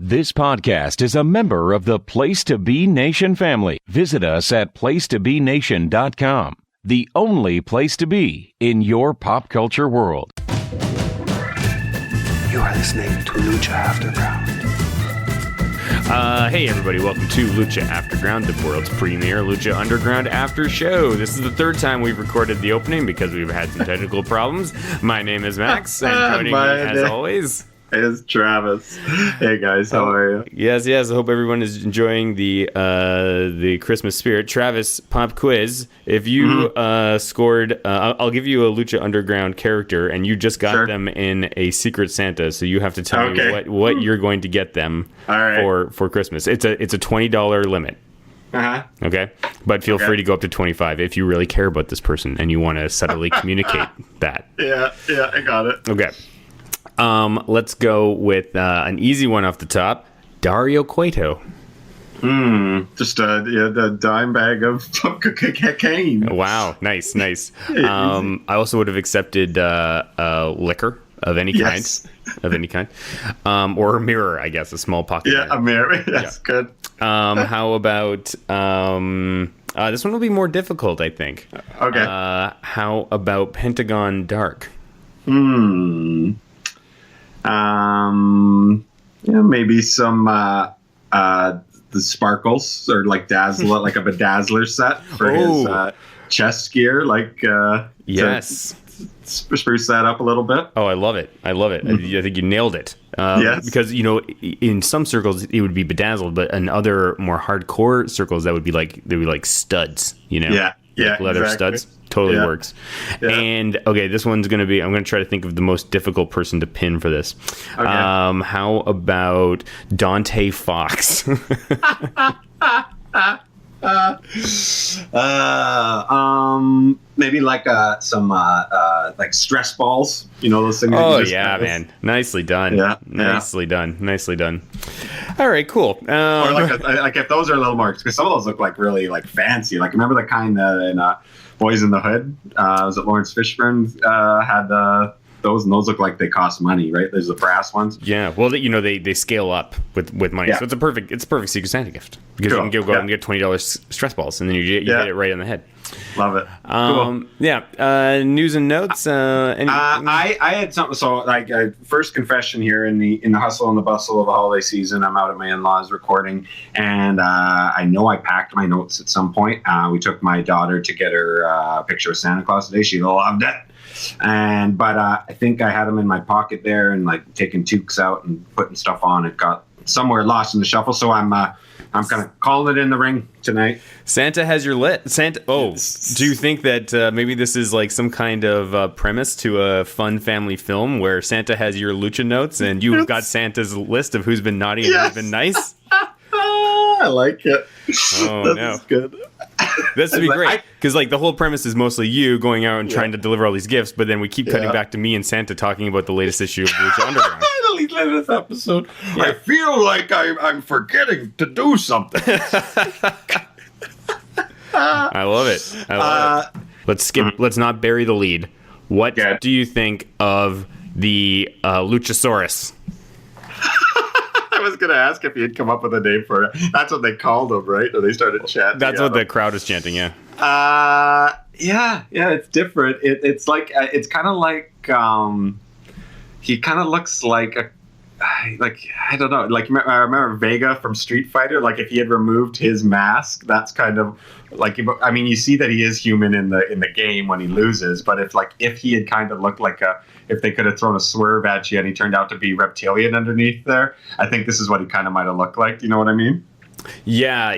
This podcast is a member of the Place to Be Nation family. Visit us at placetobenation.com, the only place to be in your pop culture world. You are listening to Lucha Afterground. Hey everybody, welcome to Lucha Afterground, the world's premier Lucha Underground after show. This is the third time we've recorded the opening because we've had some technical problems. My name is Max, and joining me as always is Travis. Hey guys, how are you? Yes. I hope everyone is enjoying the Christmas spirit. Travis, pop quiz. If you scored, I'll give you a Lucha Underground character, and you just got them in a Secret Santa, so you have to tell me what you're going to get them for Christmas. It's a $20 limit. Okay, but feel free to go up to 25 if you really care about this person and you want to subtly communicate that. Yeah, I got it. Okay. Let's go with an easy one off the top. Dario Cueto. Just the dime bag of cocaine. Wow, nice. I also would have accepted liquor of any kind. Or a mirror, I guess, a small pocket. Yeah, a mirror. That's good. How about this one will be more difficult, I think. Okay. How about Pentagon Dark? Maybe some the sparkles or like dazzler, like a bedazzler set for his chest gear, yes. Spruce that up a little bit. Oh, I love it. I think you nailed it. Yes. Because, in some circles it would be bedazzled, but in other more hardcore circles they'd be like studs, Yeah, leather studs. Totally works. Yeah. And okay, this one's going to be, I'm going to try to think of the most difficult person to pin for this. Okay. How about Dante Fox? Maybe like some like stress balls, those things. Oh yeah, man, nicely done. Yeah, nicely done. All right, cool. Or like if those are a little more, because some of those look like really like fancy. Like remember the kind in Boys in the Hood? Was it Lawrence Fishburne had those, and those look like they cost money, right? There's the brass ones. Yeah, well, they scale up with money, so it's a perfect Secret Santa gift because you can go out and get $20 stress balls, and then you get it right on the head. Love it. Cool. Yeah. News and notes. I had something. So, like, first confession here in the hustle and the bustle of the holiday season. I'm out at my in-laws recording, and I know I packed my notes at some point. We took my daughter to get her picture of Santa Claus today. She loved it. But I think I had them in my pocket there, and like taking toques out and putting stuff on. It got somewhere lost in the shuffle. So I'm kind of calling it in the ring tonight. Santa has your lit. Santa. Oh, do you think that maybe this is like some kind of premise to a fun family film where Santa has your lucha notes and you've got Santa's list of who's been naughty and who's been nice? I like it. Oh, That's good. This would be great because like the whole premise is mostly you going out and trying to deliver all these gifts, but then we keep cutting back to me and Santa talking about the latest issue of Lucha Underground. The latest episode. Yeah. I feel like I'm forgetting to do something. I love it. Let's skip. Let's not bury the lead. What do you think of the Luchasaurus? I was going to ask if you'd come up with a name for it. That's what they called him, right? Or they started chanting. That's what the crowd is chanting, yeah. Yeah, it's different. It's like, it's kind of like, he kind of looks like I don't know. Like I remember Vega from Street Fighter. Like if he had removed his mask, that's kind of like. I mean, you see that he is human in the game when he loses. But if he had kind of looked like if they could have thrown a swerve at you and he turned out to be reptilian underneath there, I think this is what he kind of might have looked like. You know what I mean? Yeah.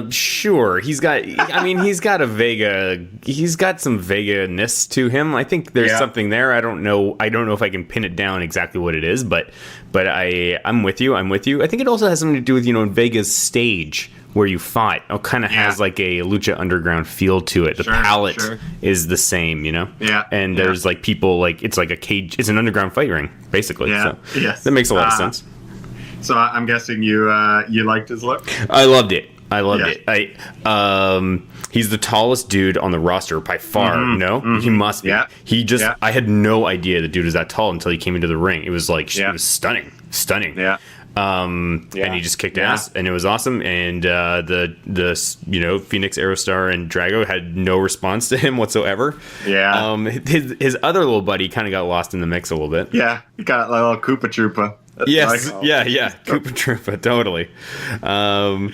Sure. He's got a Vega. He's got some Vega-ness to him. I think there's something there. I don't know if I can pin it down exactly what it is, but I'm with you. I think it also has something to do with, in Vega's stage where you fought. It kind of has like a Lucha Underground feel to it. The palette is the same, Yeah. And there's like people like it's like a cage. It's an underground fight ring, basically. Yeah. So that makes a lot of sense. So I'm guessing you liked his look? I loved it. He's the tallest dude on the roster by far. He must be. Yeah. I had no idea the dude was that tall until he came into the ring. It was like it was stunning. Yeah. and he just kicked ass, and it was awesome. And the Phoenix, Aerostar, and Drago had no response to him whatsoever. Yeah. His other little buddy kind of got lost in the mix a little bit. Yeah, he got a little koopa-troopa. Yes, koopa-troopa, totally. I'm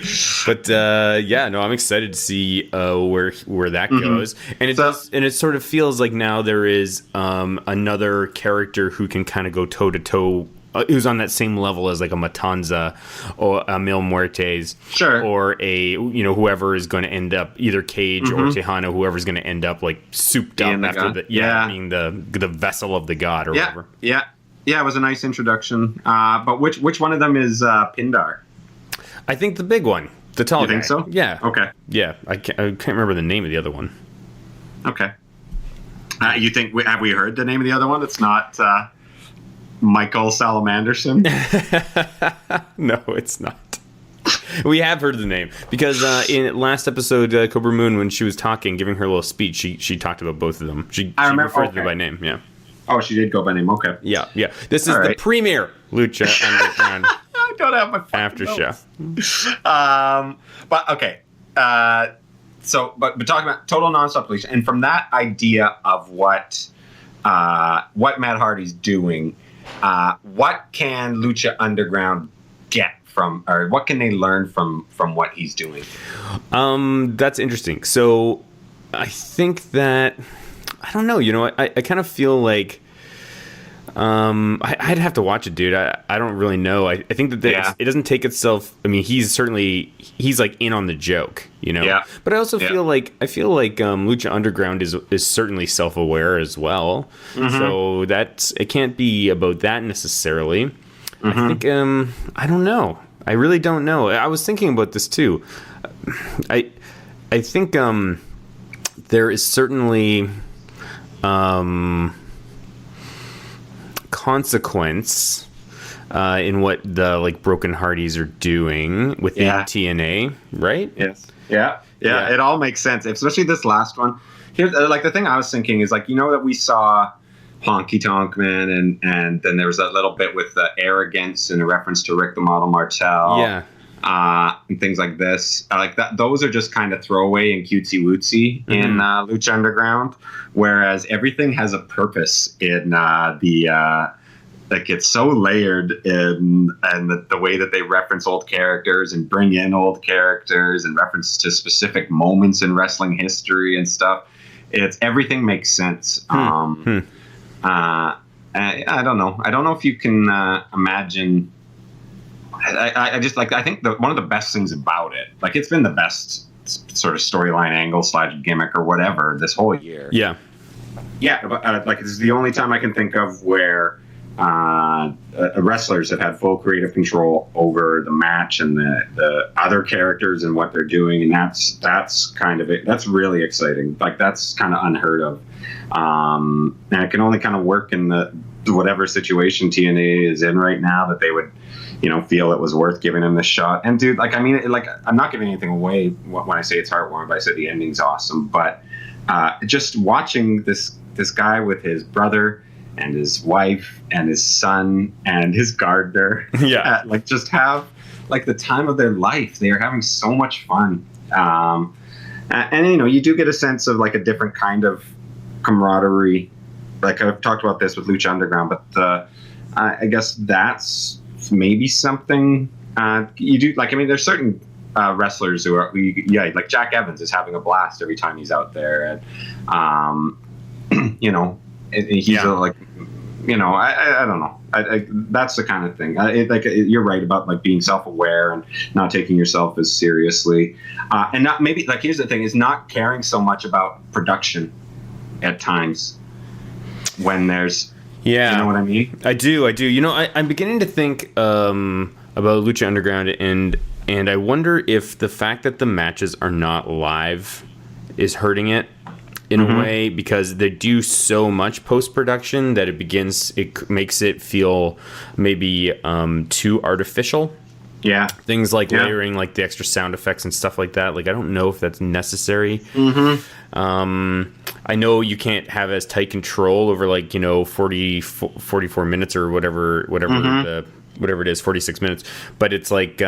excited to see where that goes, and it sort of feels like now there is another character who can kind of go toe to toe, who's on that same level as like a Matanza or a Mil Muertes, sure, or a whoever is going to end up either Cage or Tejano, whoever's going to end up like souped up after being the vessel of the god or whatever. Yeah, it was a nice introduction. But which one of them is Pindar? I think the big one, the tall guy. You think so? Yeah. Okay. Yeah, I can't remember the name of the other one. Okay. You think have we heard the name of the other one? It's not Michael Salamanderson. No, it's not. We have heard the name because in last episode, Cobra Moon, when she was talking, giving her little speech, she talked about both of them. She referred to them by name. Yeah. Oh, she did go by name. Okay. Yeah. This is the premier Lucha Underground. I don't have my after show. But okay. But talking about total Nonstop Deletion, and from that idea of what Matt Hardy's doing, what can Lucha Underground get from, or what can they learn from what he's doing? That's interesting. So I think that. I don't know. I kind of feel like I'd have to watch it, dude. I don't really know. I think that it doesn't take itself. I mean, he's like in on the joke, Yeah. But I also feel like Lucha Underground is certainly self-aware as well. So it can't be about that necessarily. I think I don't know. I really don't know. I was thinking about this too. I think there is certainly consequence in what the like Broken Hardys are doing within TNA, right? Yes. Yeah. It all makes sense, especially this last one. Here's like the thing I was thinking is like that we saw Honky Tonk Man and then there was that little bit with the arrogance in a reference to Rick the Model Martel. Yeah. And things like this, like that. Those are just kind of throwaway and cutesy wootsy in Lucha Underground, whereas everything has a purpose in like it's so layered in and the way that they reference old characters and bring in old characters and reference to specific moments in wrestling history and stuff. It's everything makes sense. I don't know. I don't know if you can imagine. I just like. I think one of the best things about it, like it's been the best sort of storyline angle / gimmick or whatever this whole year. Yeah. But, like it's the only time I can think of where wrestlers have had full creative control over the match and the other characters and what they're doing, and that's kind of it. That's really exciting. Like that's kind of unheard of, and it can only kind of work in the whatever situation TNA is in right now that they would. Feel it was worth giving him this shot. And dude, like, I mean, like, I'm not giving anything away when I say it's heartwarming, but I said the ending's awesome. But just watching this guy with his brother and his wife and his son and his gardener, like, just have like the time of their life. They are having so much fun. And you do get a sense of like a different kind of camaraderie. Like I've talked about this with Lucha Underground, but I guess that's maybe something you do. Like, I mean, there's certain wrestlers who are, like Jack Evans is having a blast every time he's out there, and he's like, I don't know. I that's the kind of thing. You're right about like being self-aware and not taking yourself as seriously, and not maybe like here's the thing is not caring so much about production at times when there's. Yeah, you know what I mean? I do. I'm beginning to think about Lucha Underground, and I wonder if the fact that the matches are not live is hurting it in a way, because they do so much post-production that it makes it feel maybe too artificial. Yeah. Things like layering like the extra sound effects and stuff like that. Like, I don't know if that's necessary. I know you can't have as tight control over like, 44 minutes or whatever the whatever it is, 46 minutes. But it's like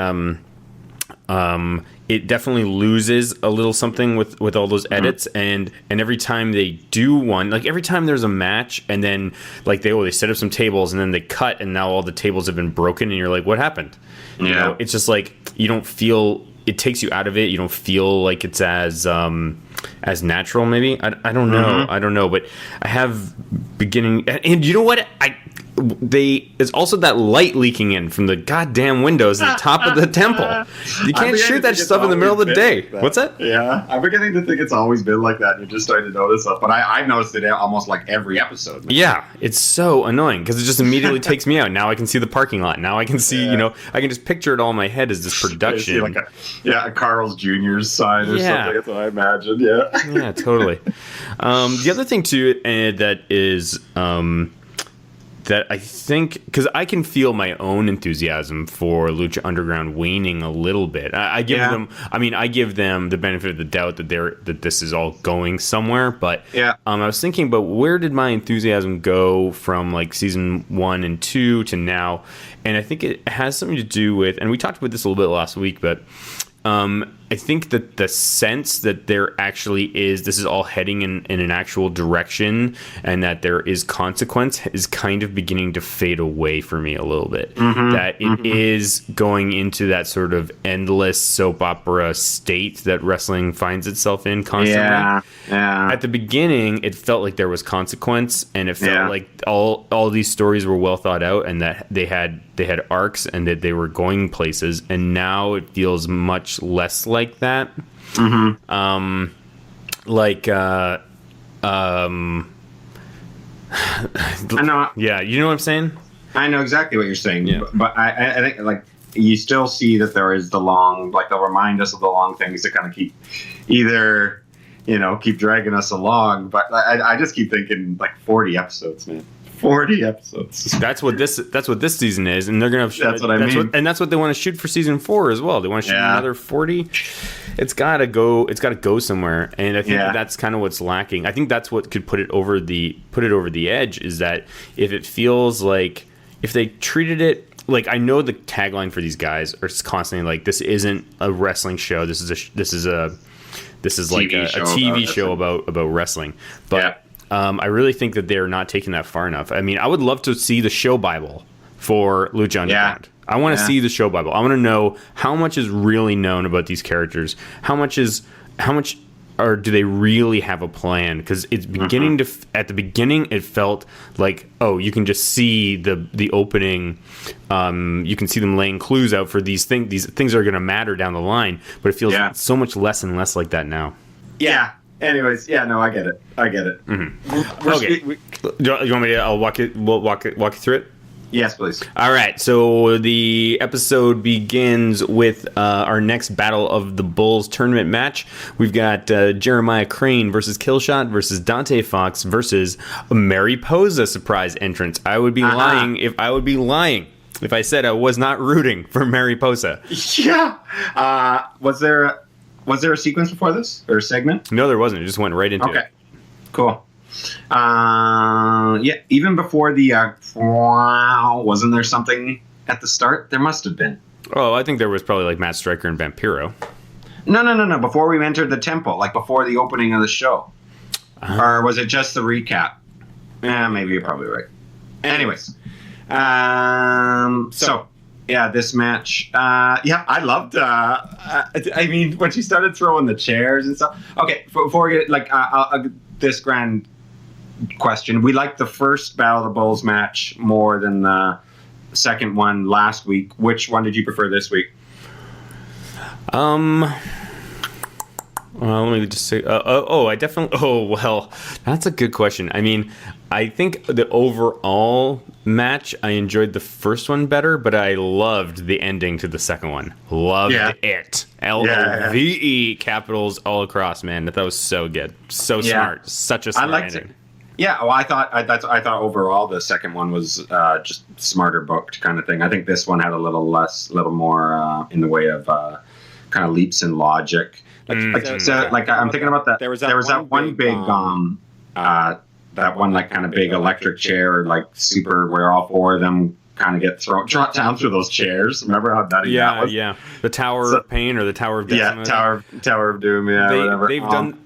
it definitely loses a little something with all those edits, and every time they do one, like every time there's a match, and then like they set up some tables, and then they cut, and now all the tables have been broken, and you're like, what happened? You know, it's just like you don't feel, it takes you out of it. You don't feel like it's as natural. Maybe I don't know. I don't know, but I have beginning, and you know what there's also that light leaking in from the goddamn windows at the top of the temple. You can't shoot that stuff in the middle of the day. Like What's that? Yeah, I'm beginning to think it's always been like that. You're just starting to notice that. But I've noticed it almost like every episode. Yeah, it's so annoying because it just immediately takes me out. Now I can see the parking lot. Now I can see, I can just picture it all in my head as this production. Like a Carl's Jr.'s sign or something. That's what I imagine. Yeah. Yeah, totally. The other thing too, that is. That I think, because I can feel my own enthusiasm for Lucha Underground waning a little bit. I give them the benefit of the doubt that this is all going somewhere. But I was thinking about where did my enthusiasm go from like season 1 and 2 to now, and I think it has something to do with, and we talked about this a little bit last week, but I think that the sense that there actually is, this is all heading in an actual direction, and that there is consequence is kind of beginning to fade away for me a little bit. That it is going into that sort of endless soap opera state that wrestling finds itself in constantly. Yeah. At the beginning, it felt like there was consequence, and it felt like all these stories were well thought out, and that they had arcs, and that they were going places. And now it feels much less like that. I know. Yeah, you know what I'm saying? I know exactly what you're saying, but I think like you still see that there is the long, like they'll remind us of the long things to kind of keep either, keep dragging us along. But I just keep thinking like 40 episodes, man. 40 episodes. That's what this season is, and they're gonna. That's what I mean. And that's what they want to shoot for season 4 as well. They want to shoot another 40. It's gotta go somewhere, and I think that's kind of what's lacking. I think that's what could put it over the edge, is that if it feels like, if they treated it like, I know the tagline for these guys are constantly like, this isn't a wrestling show. This is like a TV show about wrestling, but. I really think that they're not taking that far enough. I mean, I would love to see the show Bible for Lucha Underground. I want to see the show Bible. I want to know how much is really known about these characters. How much or do they really have a plan? Because it's beginning to. At the beginning, it felt like, oh, you can just see the opening. You can see them laying clues out for these things. These things are going to matter down the line. But it feels so much less and less like that now. Yeah. Anyways, no, I get it. Okay. You want me to? We'll walk you through it. Yes, please. All right. So the episode begins with our next Battle of the Bulls tournament match. We've got Jeremiah Crane versus Killshot versus Dante Fox versus Mariposa surprise entrance. I would be lying if I said I was not rooting for Mariposa. Yeah. Was there a sequence before this, or a segment? No, there wasn't. It just went right into it. Okay, cool. Even before the wasn't there something at the start? There must have been. Oh, I think there was probably like Matt Stryker and Vampiro. No. Before we entered the temple, like before the opening of the show. Or was it just the recap? Maybe you're probably right. Anyways. This match. I loved. I mean, when she started throwing the chairs and stuff. Okay, before we get this grand question, we liked the first Battle of the Bulls match more than the second one last week. Which one did you prefer this week? Well, let me just say. That's a good question. I mean, I think the overall match, I enjoyed the first one better, but I loved the ending to the second one. Loved it. LOVE capitals all across, man. That was so good, so smart, such a smart ending. Yeah, well, I thought overall the second one was just smarter booked kind of thing. I think this one had a little more in the way of kind of leaps in logic. I'm thinking about that. There was that one big that one like kind of big electric chair, like super, where all four of them kind of get dropped down through those chairs. Remember how nutty that was? Yeah. The Tower of Pain or the Tower of Death. Yeah, Tower of Doom. Yeah, whatever.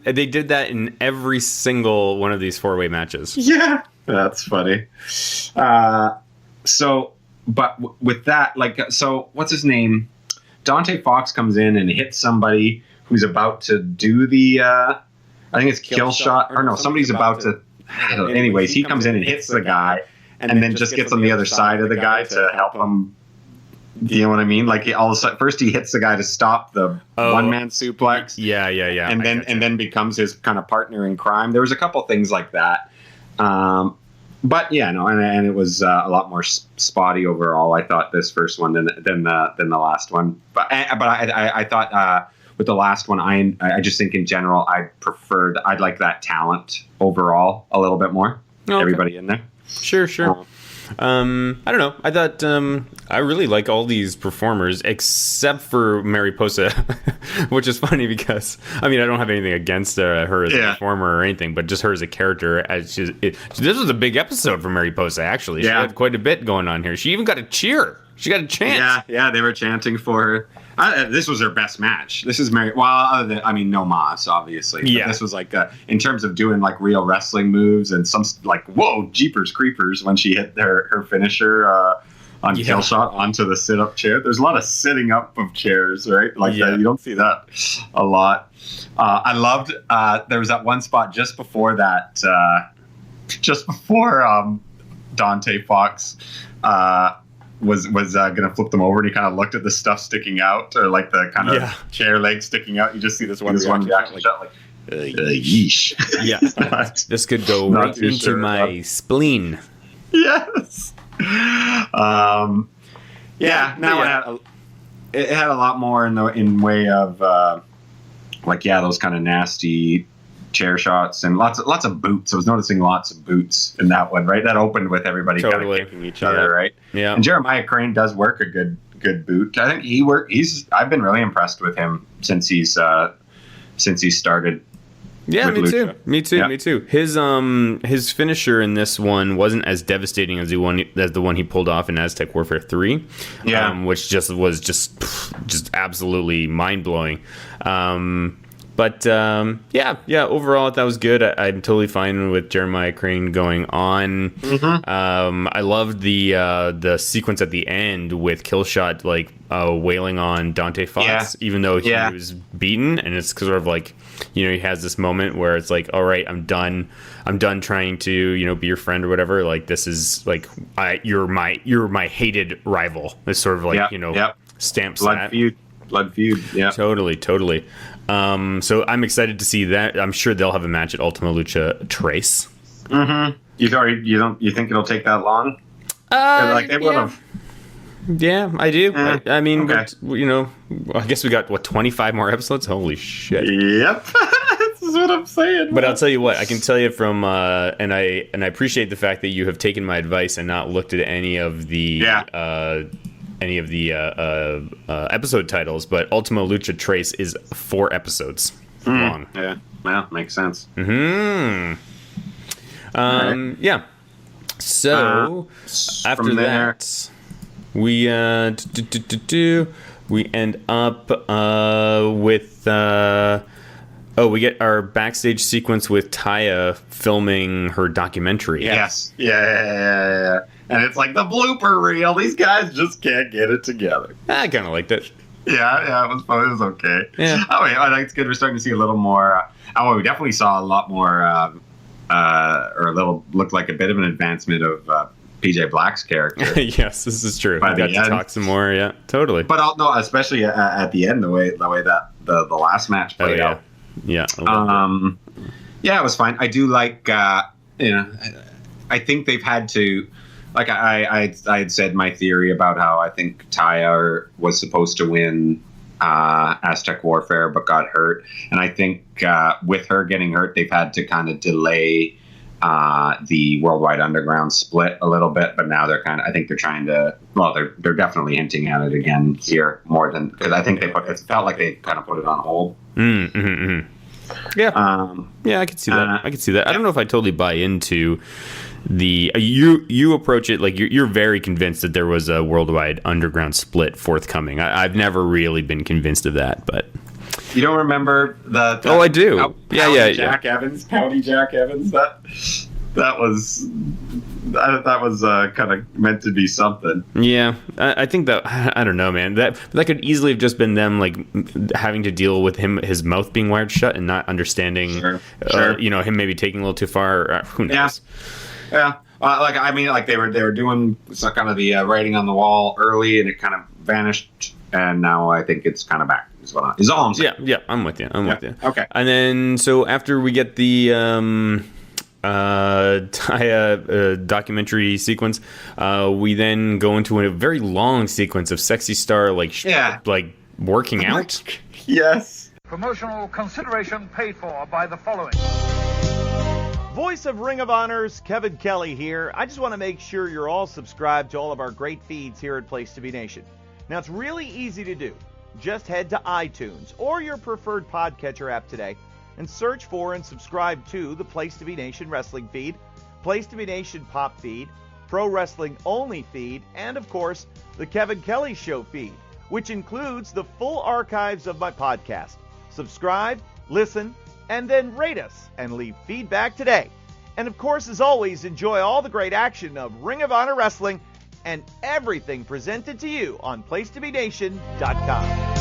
They did that in every single one of these 4-way matches. Yeah, that's funny. But with that, what's his name? Dante Fox comes in and hits somebody who's about to do the, I think it's kill shot. Or no, somebody's about to. Anyways, he comes in and hits the guy, and then just gets on the other side of the guy to help him. Do you know what I mean? Like all of a sudden, first he hits the guy to stop the one-man suplex. Yeah. And then becomes his kind of partner in crime. There was a couple things like that. But yeah, no, and it was a lot more spotty overall. I thought this first one than the last one. But I thought with the last one, I just think in general I'd like that talent overall a little bit more. Okay. Everybody in there. Sure. I don't know. I thought I really like all these performers except for Mariposa, which is funny because I don't have anything against her as a performer or anything, but just her as a character. This was a big episode for Mariposa. Actually, she had quite a bit going on here. She even got a cheer. She got a chant. Yeah, they were chanting for her. This was her best match. This is Mary. Well, other than no Mas, obviously. But this was like in terms of doing like real wrestling moves and some like whoa jeepers creepers when she hit her finisher on kill shot onto the sit up chair. There's a lot of sitting up of chairs, right? Like that. You don't see that a lot. I loved. There was that one spot just before that. Just before Dante Fox. Was gonna flip them over, and he kind of looked at the stuff sticking out, or like the kind of chair leg sticking out. You just see this one reaction shot, like yeesh. Yeah, this could go right into my spleen. Yes. It had a lot more in way of those kind of nasty chair shots and lots of boots. I was noticing lots of boots in that one, right? That opened with everybody kind of kicking each other, right? Yeah. And Jeremiah Crane does work a good boot. I think I've been really impressed with him since he started. Yeah, me too. His finisher in this one wasn't as devastating as the one he pulled off in Aztec Warfare 3. Yeah. Which was just absolutely mind blowing. But overall that was good. I'm totally fine with Jeremiah Crane going on. Mm-hmm. I loved the sequence at the end with Killshot wailing on Dante Fox, even though he was beaten, and it's sort of like, he has this moment where it's like, all right, I'm done trying to be your friend or whatever. Like, this is like you're my hated rival. It's sort of like stamps blood feud. Yeah, totally. So I'm excited to see that. I'm sure they'll have a match at Ultima Lucha Trace. Mm-hmm. You think it'll take that long? They would have. Yeah, I do. I mean, but, I guess we got 25 more episodes. Holy shit! Yep, this is what I'm saying. But I'll tell you what, I can tell you from, and I appreciate the fact that you have taken my advice and not looked at any of the episode titles, but Ultima Lucha Trace is 4 episodes long. Yeah, well, makes sense. Mm-hmm. Yeah. So after that, we we end up with we get our backstage sequence with Taya filming her documentary. Yes. Yeah. And it's like the blooper reel. These guys just can't get it together. I kind of liked it. Yeah, it was okay. Yeah. Oh, yeah, I think it's good. We're starting to see a little more. We definitely saw a lot more, looked like a bit of an advancement of PJ Black's character. Yes, this is true. We got to talk some more. Yeah, totally. But especially at the end, the way that the last match played out. Yeah. It was fine. I do like. I think they've had to. Like I had said my theory about how I think Taya was supposed to win Aztec Warfare but got hurt, and I think with her getting hurt, they've had to kind of delay the Worldwide Underground split a little bit. But now they're trying to. Well, they're definitely hinting at it again here more than, because I think it felt like they kind of put it on hold. Yeah. I could see that. I don't know if I totally buy into you approach it like you're very convinced that there was a worldwide underground split forthcoming. I've never really been convinced of that, but you don't remember the I do. Yeah. Jack Evans, Pouty Jack Evans. That was kind of meant to be something. Yeah, I think that, I don't know, man. That could easily have just been them like having to deal with his mouth being wired shut and not understanding. Sure. Him maybe taking a little too far. Who knows? Yeah. They were doing some kind of the writing on the wall early, and it kind of vanished, and now I think it's kind of back. Is all I'm saying. Yeah. I'm with you. Okay. And then so after we get the documentary sequence, we then go into a very long sequence of Sexy Star like working out. Yes. Promotional consideration paid for by the following. Voice of Ring of Honor's Kevin Kelly here. I just want to make sure you're all subscribed to all of our great feeds here at Place to Be Nation. Now, it's really easy to do. Just head to iTunes or your preferred podcatcher app today and search for and subscribe to the Place to Be Nation wrestling feed, Place to Be Nation pop feed, Pro Wrestling Only feed, and of course, the Kevin Kelly Show feed, which includes the full archives of my podcast. Subscribe, listen, and then rate us and leave feedback today. And of course, as always, enjoy all the great action of Ring of Honor Wrestling and everything presented to you on PlaceToBeNation.com.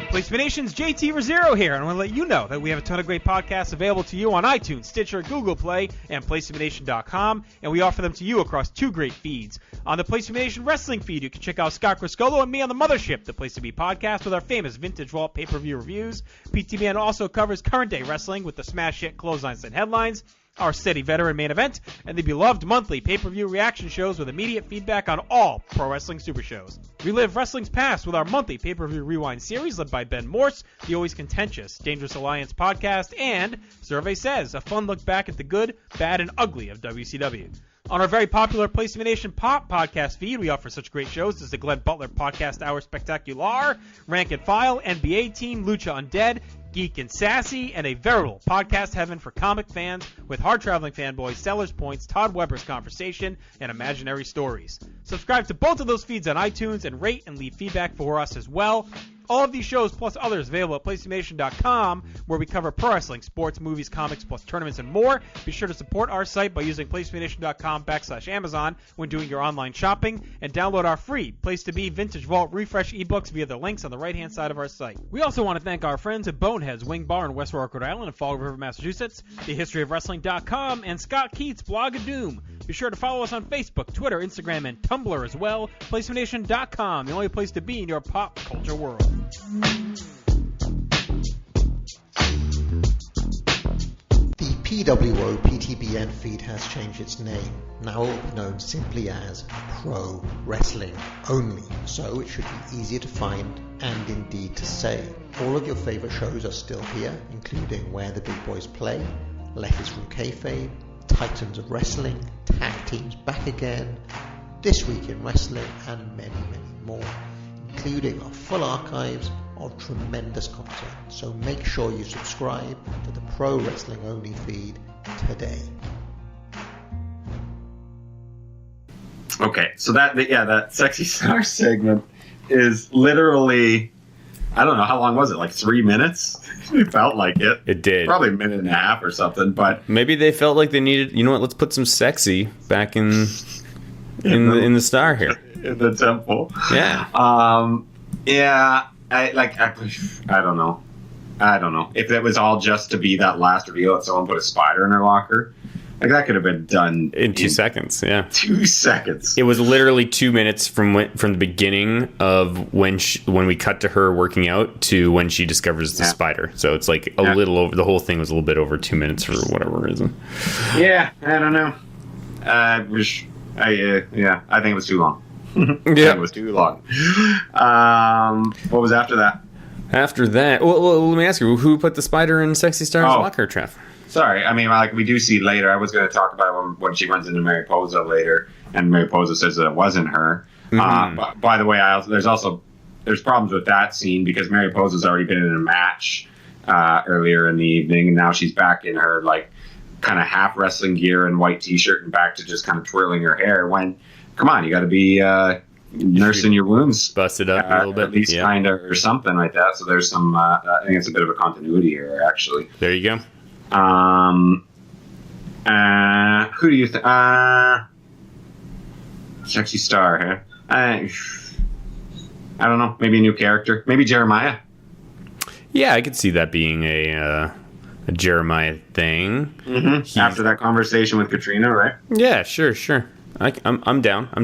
Place to Be Nation's JT Rosero here, and I want to let you know that we have a ton of great podcasts available to you on iTunes, Stitcher, Google Play, and PlaceToBeNation.com, and we offer them to you across two great feeds. On the Place to Be Nation wrestling feed, you can check out Scott Criscolo and me on the Mothership, the Place to Be podcast with our famous Vintage Vault pay-per-view reviews. PTBN also covers current day wrestling with the smash hit clotheslines and headlines, our steady veteran main event, and the beloved monthly pay-per-view reaction shows with immediate feedback on all Pro Wrestling Super Shows. Relive wrestling's past with our monthly pay-per-view rewind series led by Ben Morse, the always contentious Dangerous Alliance podcast, and Survey Says, a fun look back at the good, bad, and ugly of WCW. On our very popular Place to Be Nation Pop podcast feed, we offer such great shows as the Glenn Butler Podcast Hour Spectacular, Rank and File, NBA Team, Lucha Undead, Geek and Sassy, and a veritable podcast heaven for comic fans with hard-traveling fanboys, Sellers Points, Todd Weber's Conversation, and Imaginary Stories. Subscribe to both of those feeds on iTunes and rate and leave feedback for us as well. All of these shows plus others available at PlaceToBeNation.com, where we cover pro wrestling, sports, movies, comics, plus tournaments and more. Be sure to support our site by using PlaceToBeNation.com/Amazon when doing your online shopping, and download our free Place to Be Vintage Vault Refresh ebooks via the links on the right-hand side of our site. We also want to thank our friends at Bonehead's Wing Bar in West Warwick, Rhode Island, and Fall River, Massachusetts, TheHistoryOfWrestling.com, and Scott Keith's Blog of Doom. Be sure to follow us on Facebook, Twitter, Instagram, and Tumblr as well. PlaceToBeNation.com, the only place to be in your pop culture world. The PWO PTBN feed has changed its name. Now it will be known simply as Pro Wrestling Only, so it should be easier to find and indeed to say. All of your favourite shows are still here, including Where the Big Boys Play, Letters from Kayfabe, Titans of Wrestling, Tag Teams Back Again, This Week in Wrestling, and many, many more, including our full archives of tremendous content. So make sure you subscribe to the Pro Wrestling Only feed today. Okay, so that Sexy Star segment is literally, I don't know, how long was it? Like 3 minutes? It felt like it. It did. Probably a minute and a half or something, but maybe they felt like they needed, you know what, let's put some sexy back in the star here. In the temple. Yeah. I don't know. I don't know. If it was all just to be that last reveal that someone put a spider in her locker, like that could have been done in 2 seconds. Yeah. 2 seconds. It was literally 2 minutes from the beginning of when we cut to her working out to when she discovers the spider. So it's like a little over, the whole thing was a little bit over 2 minutes for whatever reason. Yeah, I don't know. I think it was too long. Yeah, it was too long. What was after that? After that, well, let me ask you, who put the spider in Sexy Star's locker, Trav? Sorry, I mean, like we do see later. I was going to talk about when she runs into Mariposa later, and Mariposa says that it wasn't her. But by the way, there's problems with that scene because Mariposa's already been in a match earlier in the evening, and now she's back in her like kind of half wrestling gear and white t-shirt and back to just kind of twirling her hair. When, come on, you got to be nursing your wounds, busted up a little bit, at least kind of, or something like that. So there's some. I think it's a bit of a continuity here, actually. There you go. Who do you think? Sexy star, huh? I don't know. Maybe a new character. Maybe Jeremiah. Yeah, I could see that being a Jeremiah thing. Mm-hmm. After that conversation with Katrina, right? Yeah, sure. I'm down. I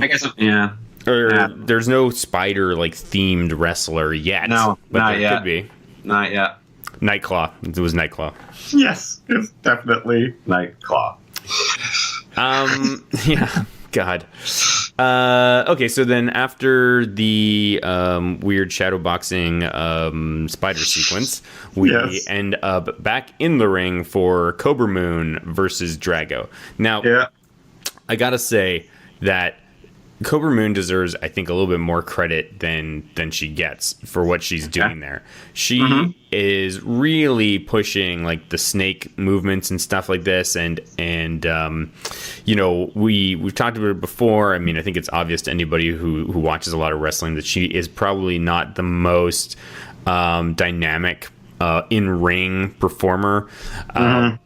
guess, yeah. There's no spider like themed wrestler yet. No, but not there yet. Could be. Not yet. Nightclaw. It was Nightclaw. Yes, it's definitely Nightclaw. Yeah. God. Okay, so then after the weird shadowboxing spider sequence, we end up back in the ring for Cobra Moon versus Drago. Now, I gotta say that Cobra Moon deserves, I think, a little bit more credit than she gets for what she's doing there. She is really pushing like the snake movements and stuff like this, and you know, we've talked about it before. I mean, I think it's obvious to anybody who watches a lot of wrestling that she is probably not the most dynamic in-ring performer,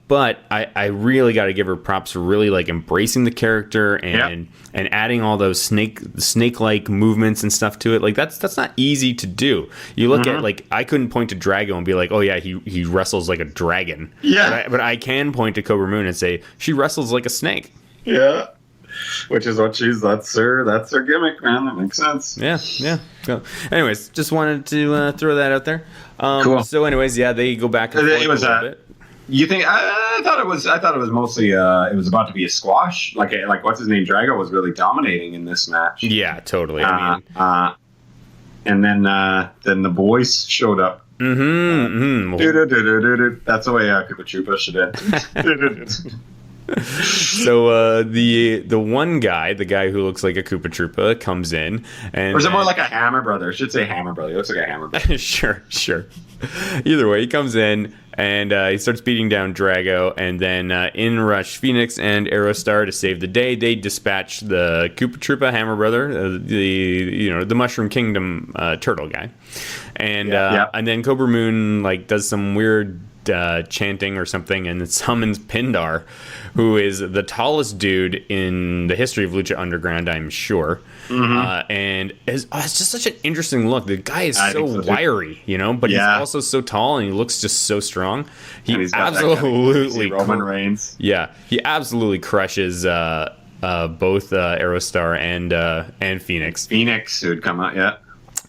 but I really got to give her props for really like embracing the character and adding all those snake-like movements and stuff to it. Like that's not easy to do. You look at, like, I couldn't point to Drago and be like, oh yeah, he wrestles like a dragon. But I can point to Cobra Moon and say she wrestles like a snake. Yeah. Which is what that's her gimmick, man. That makes sense. Yeah. So, anyways, just wanted to throw that out there. Cool. So, anyways, they go back and forth a little bit. You think? I thought it was mostly. It was about to be a squash. Like what's his name? Drago was really dominating in this match. Yeah, totally. And then the boys showed up. That's the way koopa-troopa should end. So the one guy, the guy who looks like a koopa-troopa, comes in, and or is it more like a Hammer Brother? I should say Hammer Brother. He looks like a Hammer Brother. Sure. Either way, he comes in and he starts beating down Drago, and then in rush Phoenix and Aerostar to save the day. They dispatch the koopa-troopa Hammer Brother, the Mushroom Kingdom turtle guy, and then Cobra Moon like does some weird chanting or something, and it summons Pindar, who is the tallest dude in the history of Lucha Underground, I'm sure. And it's just such an interesting look. The guy is so wiry, but he's also so tall, and he looks just so strong. He absolutely Roman Reigns. Yeah, he absolutely crushes both Aerostar and Phoenix. Phoenix would come out,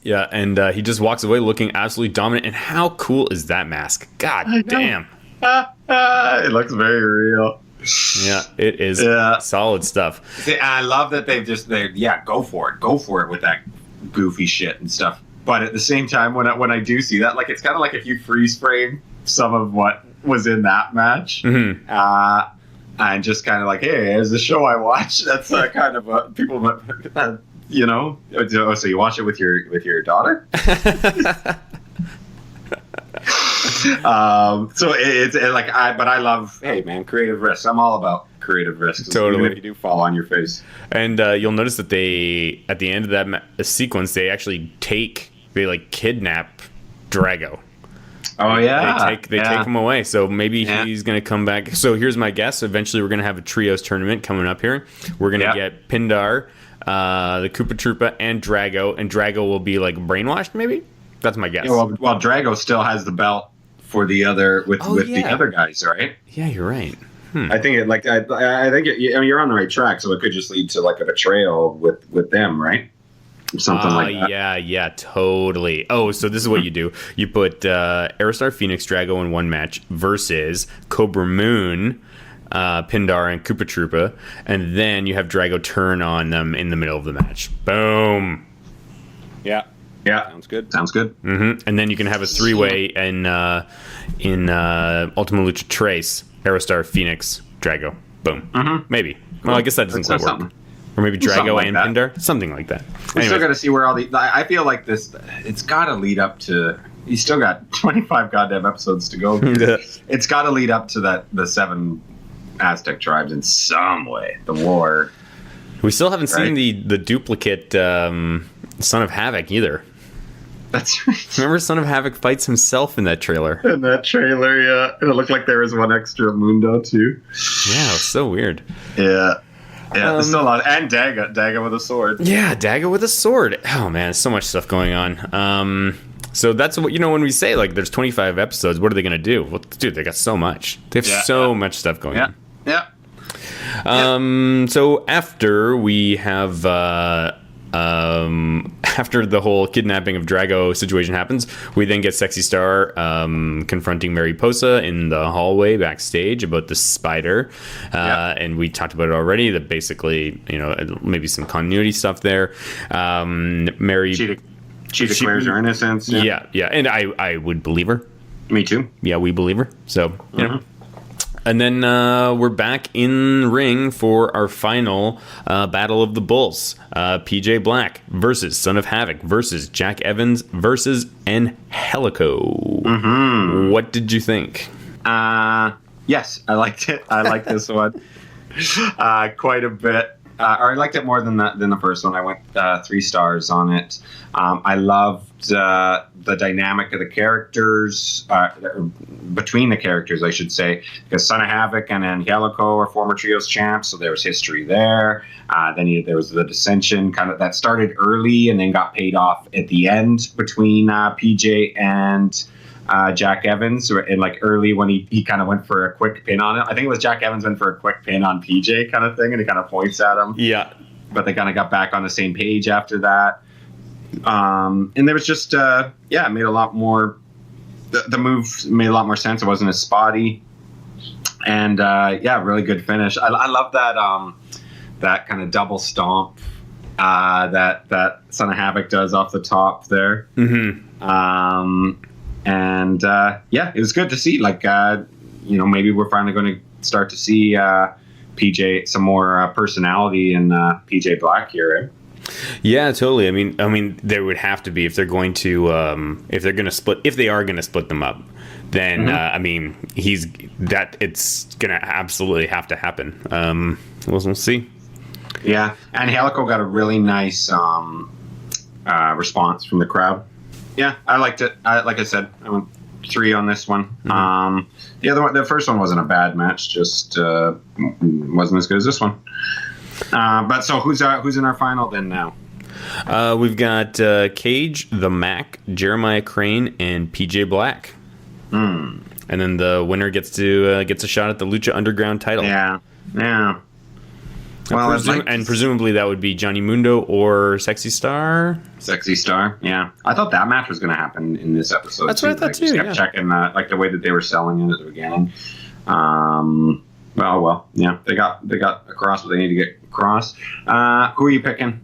Yeah, and he just walks away looking absolutely dominant. And how cool is that mask? God damn. It looks very real. Yeah, it is solid stuff. See, I love that go for it with that goofy shit and stuff. But at the same time, when I do see that, like, it's kind of like if you freeze frame some of what was in that match, and just kind of like, hey, here's the show I watch. That's kind of people. So you watch it with your daughter. So it's like but I love, hey man, creative risks. I'm all about creative risks. Totally. Even if you do fall on your face. And you'll notice that they, at the end of that sequence, they actually kidnap Drago. Oh yeah, they take him away. So maybe he's going to come back. So here's my guess. Eventually, we're going to have a trios tournament coming up here. We're going to get Pindar, the Koopa-troopa, and Drago will be like brainwashed. Maybe that's my guess. Yeah, well, Drago still has the belt for the other the other guys, right? Yeah, you're right. I think you're on the right track. So it could just lead to like a betrayal with them, right? Something like that. Yeah, totally. Oh, so this is what you do. You put Aerostar, Phoenix, Drago in one match versus Cobra Moon, Pindar, and Koopa-troopa, and then you have Drago turn on them in the middle of the match. Boom. Yeah. Sounds good. Mm-hmm. And then you can have a three-way in Ultima Lucha Trace, Aerostar, Phoenix, Drago. Boom. Mm-hmm. Maybe. Well, I guess that doesn't quite work. Something. Or maybe Drago and Pindar, something like that. We still got to see where all the. I feel like this. It's got to lead up to he's still got 25 goddamn episodes to go. It's got to lead up to the 7 Aztec tribes in some way. The war. We still haven't seen the duplicate Son of Havoc either. That's right. Remember, Son of Havoc fights himself in that trailer. In that trailer, yeah. And it looked like there was one extra Mundo, too. Yeah, it was so weird. Yeah. Yeah, there's still a lot. And Daga with a sword. Yeah, Daga with a sword. Oh, man, so much stuff going on. So that's what, when we say, like, there's 25 episodes, what are they going to do? Well, dude, they got so much. They have so much stuff going on. Yeah. So after we have... after the whole kidnapping of Drago situation happens, we then get Sexy Star confronting Mariposa in the hallway backstage about the spider. And we talked about it already, that basically, maybe some continuity stuff there. She declares her innocence. Yeah. And I would believe her. Me too. Yeah, we believe her. So, you know. And then we're back in ring for our final Battle of the Bulls. PJ Black versus Son of Havoc versus Jack Evans versus Angelico. Mm-hmm. What did you think? Yes, I liked it. I liked this one quite a bit. Or I liked it more than the first one. I went 3 stars on it. I loved the dynamic of the characters, between the characters, I should say, because Son of Havoc and Angelico are former trios champs, so there was history there. Then there was the dissension kind of that started early and then got paid off at the end between PJ and Jack Evans, and like early when he kind of went for a quick pin on it. I think it was Jack Evans went for a quick pin on PJ kind of thing, and he kind of points at him. Yeah. But they kind of got back on the same page after that. And there was just, it made a lot more, the move made a lot more sense. It wasn't as spotty. And, really good finish. I love that kind of double stomp that Son of Havoc does off the top there. Mm-hmm. It was good to see. Like, maybe we're finally going to start to see PJ some more personality in PJ Black here. Right? Yeah, totally. I mean, there would have to be if they're going to if they are going to split them up. Then it's going to absolutely have to happen. We'll see. Yeah, and Helico got a really nice response from the crowd. Yeah, I liked it. Like I said, I went 3 on this one. Mm-hmm. The first one wasn't a bad match, just wasn't as good as this one. But so who's in our final then now? We've got Cage, the Mac, Jeremiah Crane, and PJ Black. And then the winner gets a shot at the Lucha Underground title. Yeah. Well, presumably that would be Johnny Mundo or Sexy Star. Sexy Star, yeah. I thought that match was going to happen in this episode. That's what I thought too. Just kept checking the way that they were selling it at the beginning. Well, yeah, they got across what they need to get across. Who are you picking?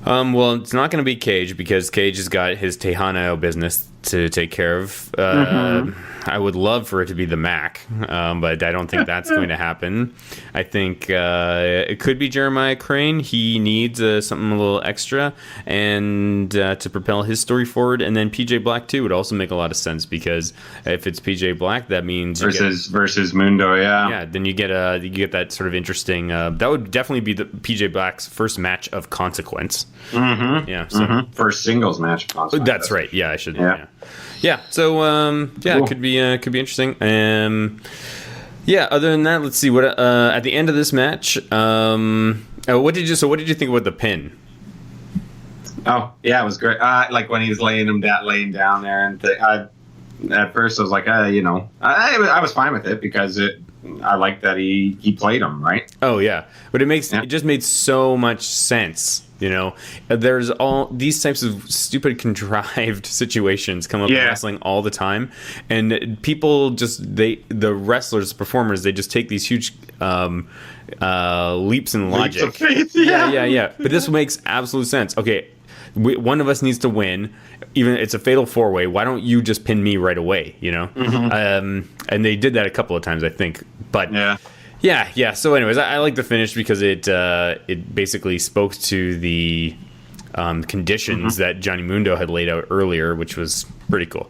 Well, it's not going to be Cage because Cage has got his Tejano business to take care of. I would love for it to be the Mac, but I don't think that's going to happen. I think it could be Jeremiah Crane. He needs something a little extra and to propel his story forward. And then PJ Black too would also make a lot of sense because if it's PJ Black, that means versus Mundo. Yeah. Then you get that sort of interesting. That would definitely be the PJ Black's first match of consequence. Mm-hmm. Yeah. So first singles match of consequence. That's right. Yeah, I should. Yeah. So cool. It could be interesting. Other than that, let's see what at the end of this match. What did you think about the pin? Oh yeah, it was great. Like when he was laying down there, and at first I was like, I was fine with it because I like that he played him right. Oh yeah, but it just made so much sense. There's all these types of stupid contrived situations come up in wrestling all the time, and people the wrestlers, performers, they just take these huge leaps in logic. Leaps of faith, yeah. But this makes absolute sense. Okay, one of us needs to win. Even it's a fatal 4-way. Why don't you just pin me right away? And they did that a couple of times, I think. But Yeah. So, anyways, I like the finish because it basically spoke to the conditions that Johnny Mundo had laid out earlier, which was pretty cool.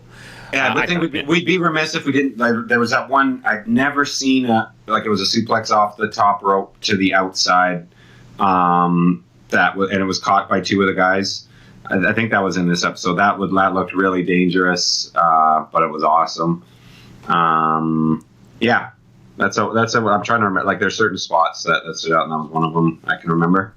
Yeah, I think we'd be remiss if we didn't. Like, there was that one I'd never seen. It was a suplex off the top rope to the outside. And it was caught by two of the guys. I think that was in this episode. That looked really dangerous, but it was awesome. Yeah, that's what I'm trying to remember. Like, there's certain spots that stood out, and that was one of them I can remember.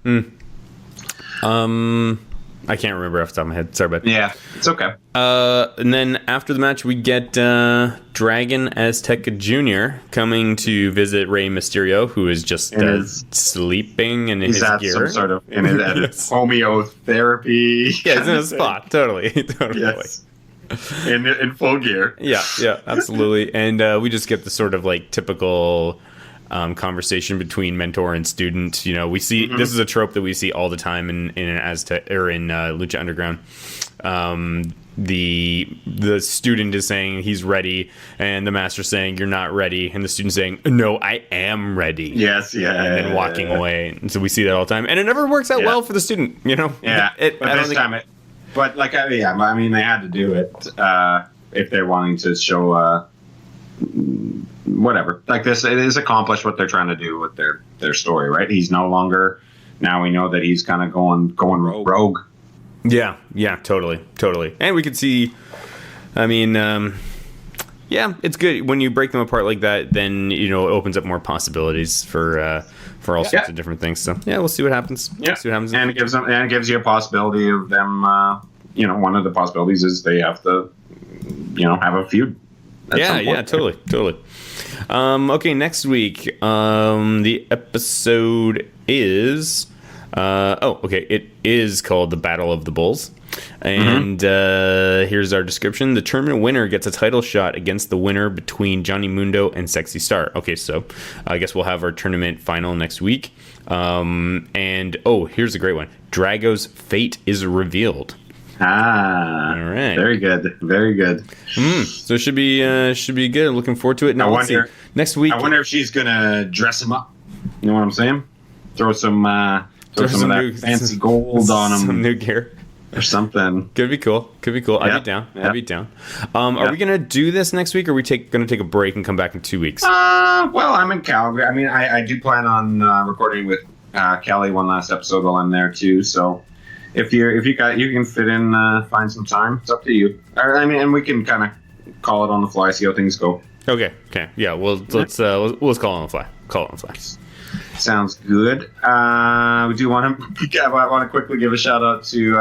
I can't remember off the top of my head. Sorry about that. Yeah, it's okay. And then after the match, we get Dragon Azteca Jr. coming to visit Rey Mysterio, who is just sleeping in his gear. He's at some sort of in his homeotherapy. Yeah, he's in a spot. Totally. Yes. In full gear. Yeah, absolutely. And we just get the sort of like typical conversation between mentor and student. You know, we see this is a trope that we see all the time in Aztec or in Lucha Underground. The student is saying he's ready, and the master saying you're not ready, and the student saying no, I am ready. Yes, yeah, and then walking away. And so we see that all the time, and it never works out well for the student. You know, yeah. But they had to do it if they're wanting to show. Whatever, like this, it is accomplished what they're trying to do with their story, right? He's no longer. Now we know that he's kind of going rogue. Yeah, totally. And we could see. I mean, it's good when you break them apart like that. Then it opens up more possibilities for all sorts of different things. So we'll see what happens. Yeah, see what happens. And it gives you a possibility of them. One of the possibilities is they have to, have a feud. Yeah, totally. Okay, next week, the episode is... it is called The Battle of the Bulls. And here's our description. The tournament winner gets a title shot against the winner between Johnny Mundo and Sexy Star. Okay, so I guess we'll have our tournament final next week. And here's a great one. Drago's fate is revealed. All right. Very good. So it should be good. Looking forward to it. Now, next week. I wonder if she's gonna dress him up. You know what I'm saying? Throw some of that fancy gold on him. Some new gear or something. Could be cool. I'd be down. Are we gonna do this next week, or are we gonna take a break and come back in 2 weeks? Well, I'm in Calgary. I mean, I do plan on recording with Kelly one last episode while I'm there too. So. If you can fit in, find some time. It's up to you. And we can kind of call it on the fly, see how things go. Okay. Yeah. Well, let's call it on the fly. Sounds good. We do want to quickly give a shout out to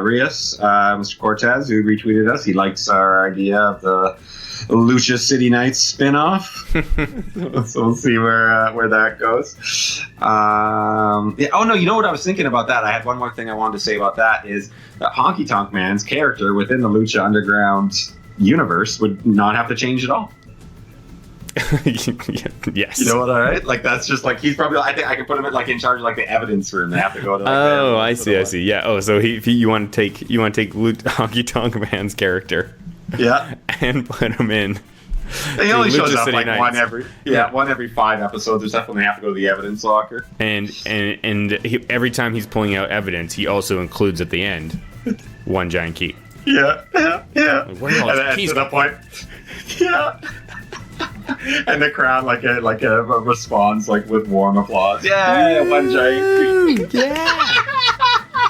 Rios, Mr. Cortez, who retweeted us. He likes our idea of the Lucha City Nights spin-off. So we'll see where that goes. You know what I was thinking about that? I had one more thing I wanted to say about that is that Honky Tonk Man's character within the Lucha Underground universe would not have to change at all. Yes. You know what? All right. Like that's just like he's probably. I think I could put him in charge of like the evidence room. They have to go to. I see. Yeah. Oh, so you want to take Honky Tonk Man's character. Yeah. And put him in. He only shows up like one every 5 episodes. There's definitely have to go to the evidence locker. And every time he's pulling out evidence, he also includes at the end one giant key. Yeah. Like, where are all these keys to the point. Yeah. And the crowd responds like with warm applause. Yeah, one giant key. Yeah.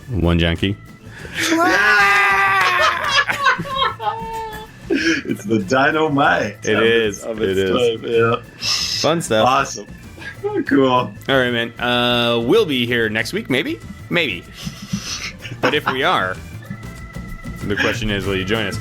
One giant key. It's the dynamite. It is. Yeah. Fun stuff. Awesome. Cool. All right, man. We'll be here next week, maybe. But if we are, the question is, will you join us?